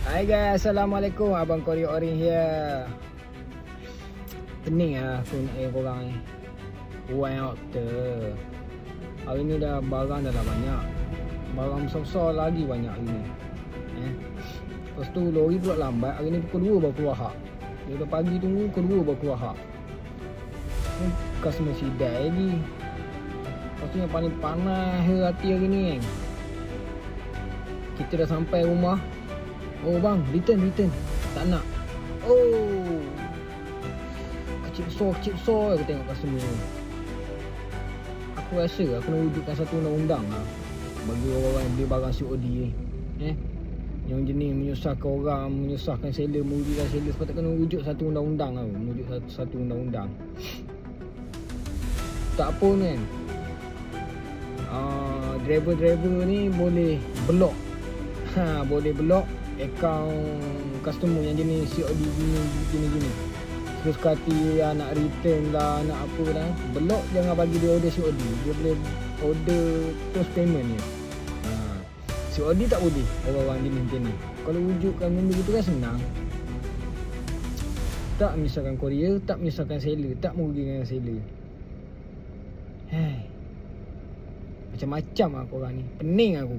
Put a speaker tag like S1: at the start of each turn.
S1: Hai guys, Assalamualaikum. Abang Korea Orange here. Pening lah aku nak korang ni. Wow tu. Hari ni dah barang dah lah banyak. Barang besar-besar lagi banyak hari ni. Lepas tu lori pula lambat. Hari ni pukul 2 baru keluar hak. Dia dah pagi tunggu pukul 2 baru keluar hak. Ni customer sidai lagi. Lepas tu yang paling panas hati hari ni kan. Kita dah sampai rumah. Oh bang, return. Tak nak. Oh. Kecil besar aku tengok customer ni. Aku rasa aku nak wujudkan satu undang-undang lah bagi orang-orang yang beli barang COD ni. Yang jenis menyusahkan orang, menyusahkan seller, merugikan seller. Sebab tak kena wujud satu undang-undang lah. Wujud satu undang-undang. Tak apa ni kan. Driver-driver ni boleh block. Boleh block akaun customer yang jenis COD gini. Terus kati nak return lah, nak apa lah, block, jangan bagi dia order COD. Dia boleh order terus payment ni. COD tak boleh orang-orang jenis macam ni. Kalau wujudkan benda gitu kan senang. Tak menyusahkan courier, tak menyusahkan seller, tak merugikan seller. Macam-macam lah korang ni. Pening aku.